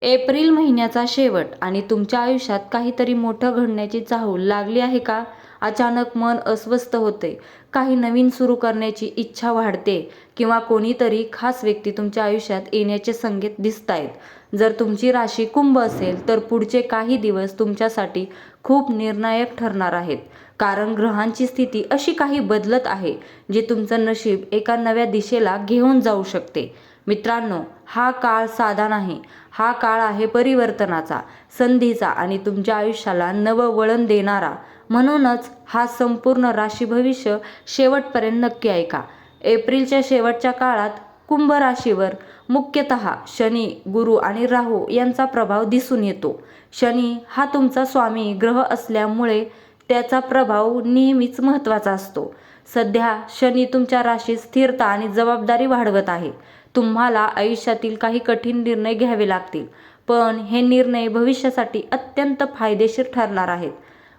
April महिन्याचा शेवट आणि तुमच्या आयुष्यात काहीतरी मोठं घडण्याची चाहूल लागली आहे का? अचानक मन अस्वस्थ होते, काही नवीन सुरू करण्याची इच्छा वाढते किंवा कोणीतरी खास व्यक्ती तुमच्या आयुष्यात येण्याचे संकेत दिसतायत. जर तुमची राशी कुंभ असेल तर पुढचे काही दिवस तुमच्यासाठी खूप निर्णायक ठरणार आहेत. कारण ग्रहांची स्थिती अशी काही बदलत आहे जी तुमचं नशीब एका नव्या दिशेला घेऊन जाऊ शकते. मित्रांनो, हा काळ साधा नाही. हा काळ आहे परिवर्तनाचा, संधीचा आणि तुमच्या आयुष्याला नवं वळण देणारा. म्हणूनच हा संपूर्ण राशी भविष्य शेवटपर्यंत नक्की ऐका. एप्रिलच्या शेवटच्या काळात कुंभ राशीवर मुख्यतः शनी, गुरु आणि राहू यांचा प्रभाव दिसून येतो. शनी हा तुमचा स्वामी ग्रह असल्यामुळे त्याचा प्रभाव नेहमीच महत्त्वाचा असतो. सध्या शनी तुमच्या राशीत स्थिरता आणि जबाबदारी वाढवत आहे. तुम्हाला आयुष्यातील काही कठीण निर्णय घ्यावे लागतील, पण हे निर्णय भविष्यासाठी अत्यंत फायदेशीर ठरणार आहेत.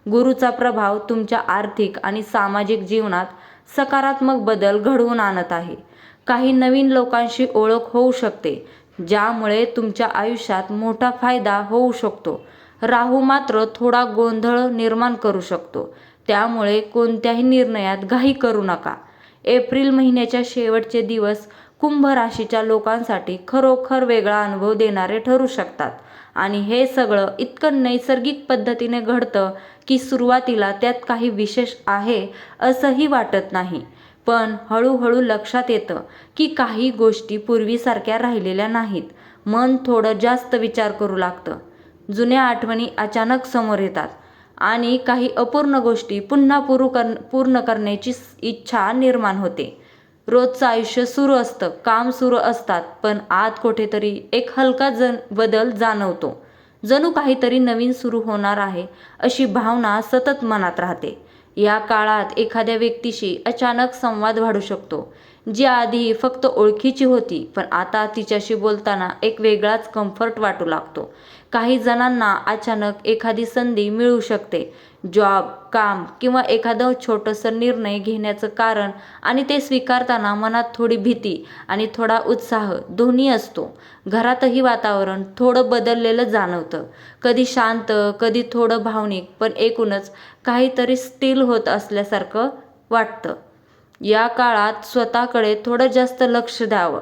गुरूचा प्रभाव तुमच्या आर्थिक आणि सामाजिक जीवनात सकारात्मक बदल घडवून आणत आहे. काही नवीन लोकांशी ओळख होऊ शकते, ज्यामुळे तुमच्या आयुष्यात मोठा फायदा होऊ शकतो. राहू मात्र थोडा गोंधळ निर्माण करू शकतो, त्यामुळे कोणत्याही निर्णयात घाई करू नका. एप्रिल महिन्याच्या शेवटचे दिवस कुंभ राशीच्या लोकांसाठी खरोखर वेगळा अनुभव देणारे ठरू शकतात आणि हे सगळं इतकं नैसर्गिक पद्धतीने घडतं की सुरुवातीला त्यात काही विशेष आहे असंही वाटत नाही. पण हळूहळू लक्षात येतं की काही गोष्टी पूर्वीसारख्या राहिलेल्या नाहीत. मन थोडं जास्त विचार करू लागतं. जुन्या आठवणी अचानक समोर येतात आणि काही अपूर्ण गोष्टी पुन्हा पूर्ण करण्याची इच्छा निर्माण होते. रोजचं आयुष्य सुरू असतं, काम सुरू असतात, पण आत कुठेतरी एक हलका बदल जाणवतो. जणू काहीतरी नवीन सुरू होणार आहे अशी भावना सतत मनात राहते. या काळात एखाद्या व्यक्तीशी अचानक संवाद वाढू शकतो, जी आधी फक्त ओळखीची होती, पण आता तिच्याशी बोलताना एक वेगळाच कम्फर्ट वाटू लागतो. काही जणांना अचानक एखादी संधी मिळू शकते, जॉब, काम किंवा एखादं छोटंसं निर्णय घेण्याचं कारण, आणि ते स्वीकारताना मनात थोडी भीती आणि थोडा उत्साह दोन्ही असतो. घरातही वातावरण थोडं बदललेलं जाणवतं, कधी शांत, कधी थोडं भावनिक, पण एकूणच काहीतरी स्थिर होत असल्यासारखं वाटतं. या काळात स्वतःकडे थोडं जास्त लक्ष द्यावं.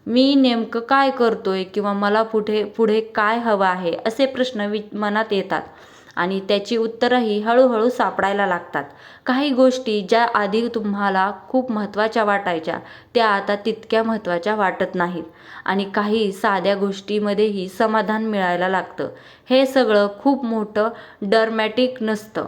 मी नेमकं काय करतोय किंवा मला पुढे काय हवं आहे असे प्रश्न मनात येतात आणि त्याची उत्तरंही हळूहळू सापडायला लागतात. काही गोष्टी ज्या आधी तुम्हाला खूप महत्त्वाच्या वाटायच्या त्या आता तितक्या महत्त्वाच्या वाटत नाहीत आणि काही साध्या गोष्टींमध्येही समाधान मिळायला लागतं. हे सगळं खूप मोठं ड्रामॅटिक नसतं,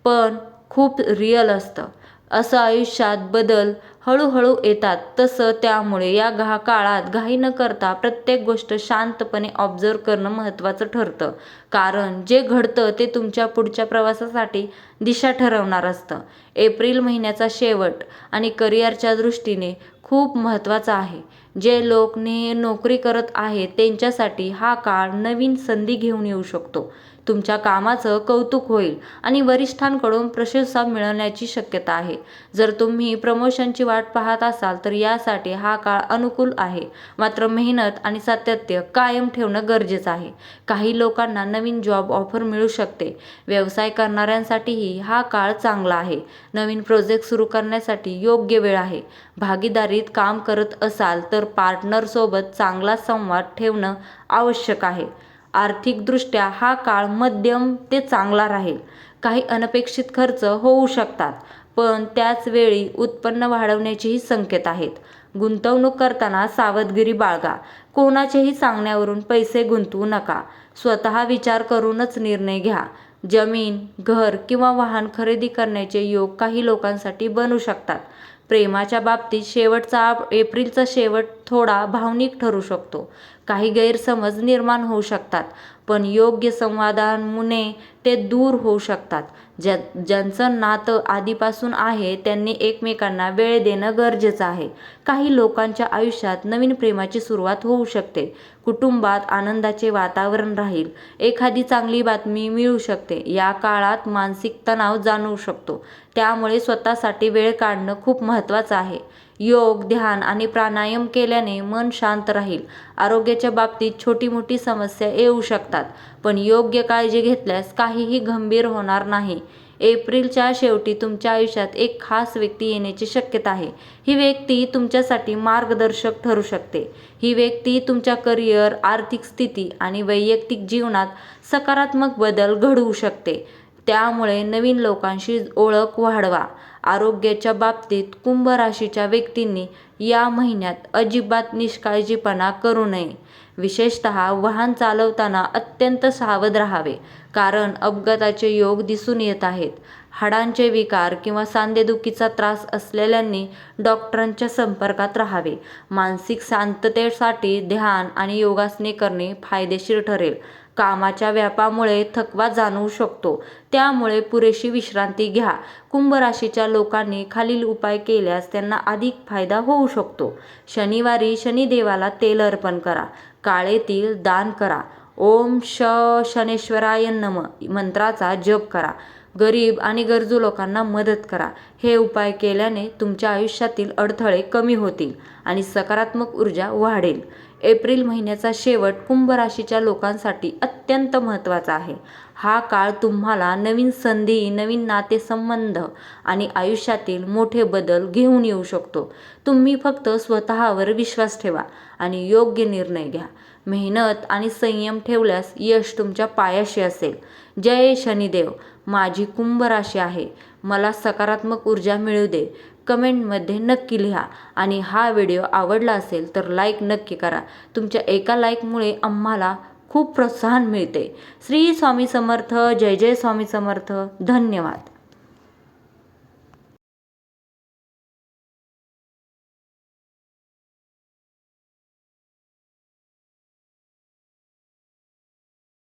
पण खूप रिअल असतं. असं आयुष्यात बदल हळूहळू येतात तसं. त्यामुळे या काळात घाई न करता प्रत्येक गोष्ट शांतपणे ऑब्झर्व्ह करणं महत्त्वाचं ठरतं. कारण जे घडतं ते तुमच्या पुढच्या प्रवासासाठी दिशा ठरवणार असतं. एप्रिल महिन्याचा शेवट आणि करिअरच्या दृष्टीने खूप महत्त्वाचा आहे. जे लोक नोकरी करत आहेत त्यांच्यासाठी हा काळ नवीन संधी घेऊन येऊ शकतो. तुमच्या कामाचं कौतुक होईल आणि वरिष्ठांकडून प्रशंसा मिळण्याची शक्यता आहे. जर तुम्ही प्रमोशनची वाट पाहत असाल तर यासाठी हा काळ अनुकूल आहे. मात्र मेहनत आणि सातत्य कायम ठेवणं गरजेचं आहे. काही लोकांना नवीन जॉब ऑफर मिळू शकते. व्यवसाय करणाऱ्यांसाठीही हा काळ चांगला आहे. नवीन प्रोजेक्ट सुरू करण्यासाठी योग्य वेळ आहे. भागीदारीत काम करत असाल तर पार्टनरसोबत चांगला संवाद ठेवणं आवश्यक आहे. आर्थिकदृष्ट्या हा काळ मध्यम ते चांगला राहील. काही अनपेक्षित खर्च होऊ शकतात, पण त्याच वेळी उत्पन्न वाढवण्याचेही संकेत आहेत. गुंतवणूक करताना सावधगिरी बाळगा. कोणाच्याही सांगण्यावरून पैसे गुंतवू नका. स्वतः विचार करूनच निर्णय घ्या. जमीन, घर किंवा वाहन खरेदी करण्याचे योग काही लोकांसाठी बनू शकतात. प्रेमाच्या बाबतीत एप्रिलचा शेवट थोडा भावनिक ठरू शकतो. काही गैरसमज निर्माण होऊ शकतात, पण योग्य संवादामुळे ते दूर होऊ शकतात. ज्यांचं नातं आधीपासून आहे त्यांनी एकमेकांना वेळ देणं गरजेचं आहे. काही लोकांच्या आयुष्यात नवीन प्रेमाची सुरुवात होऊ शकते. कुटुंबात आनंदाचे वातावरण राहील. एखादी चांगली बातमी मिळू शकते. या काळात मानसिक तणाव जाणवू शकतो, त्यामुळे स्वतःसाठी वेळ काढणं खूप महत्त्वाचं आहे. योग, ध्यान आणि प्राणायाम केल्याने मन शांत राहील. आरोग्याच्या बाबतीत छोटी मोठी समस्या येऊ शकतात, पण योग्य काळजी घेतल्यास काहीही गंभीर होणार नाही. एप्रिलच्या शेवटी तुमच्या आयुष्यात एक खास व्यक्ती येण्याची शक्यता आहे. ही व्यक्ती तुमच्यासाठी मार्गदर्शक ठरू शकते. ही व्यक्ती तुमच्या करिअर, आर्थिक स्थिती आणि वैयक्तिक जीवनात सकारात्मक बदल घडवू शकते. त्यामुळे नवीन लोकांशी ओळख वाढवा. आरोग्याच्या बाबतीत कुंभ राशीच्या व्यक्तींनी या महिन्यात अजिबात निष्काळजीपणा करू नये. विशेषतः वाहन चालवताना अत्यंत सावध राहावे, कारण अपघाताचे योग दिसून येत आहेत. हाडांचे विकार किंवा सांधेदुखीचा त्रास असलेल्यांनी डॉक्टरांच्या संपर्कात राहावे. मानसिक शांततेसाठी ध्यान आणि योगासने करणे फायदेशीर ठरेल. कामाच्या व्यापामुळे थकवा जाणवू शकतो, त्यामुळे पुरेशी विश्रांती घ्या. कुंभ राशीच्या लोकांनी खालील उपाय केल्यास त्यांना अधिक फायदा होऊ शकतो. शनिवारी शनिदेवाला तेल अर्पण करा. काळे तीळ दान करा. ओम शनेश्वराय नमः मंत्राचा जप करा. गरीब आणि गरजू लोकांना मदत करा. हे उपाय केल्याने तुमच्या आयुष्यातील अडथळे कमी होतील आणि सकारात्मक ऊर्जा वाढेल. एप्रिल महिन्याचा शेवट कुंभ राशीच्या लोकांसाठी अत्यंत महत्त्वाचा आहे. हा काळ तुम्हाला नवीन संधी, नवीन नातेसंबंध आणि आयुष्यातील मोठे बदल घेऊन येऊ शकतो. तुम्ही फक्त स्वतःवर विश्वास ठेवा आणि योग्य निर्णय घ्या. मेहनत आणि संयम ठेवल्यास यश तुमच्या पायाशी असेल. जय शनिदेव. माझी कुंभ राशी आहे. मला सकारात्मक ऊर्जा मिळू दे. कमेंटमध्ये नक्की लिहा आणि हा व्हिडिओ आवडला असेल तर लाईक नक्की करा. तुमच्या एका लाईकमुळे आम्हाला खूप प्रोत्साहन मिळते. श्री स्वामी समर्थ. जय जय स्वामी समर्थ. धन्यवाद.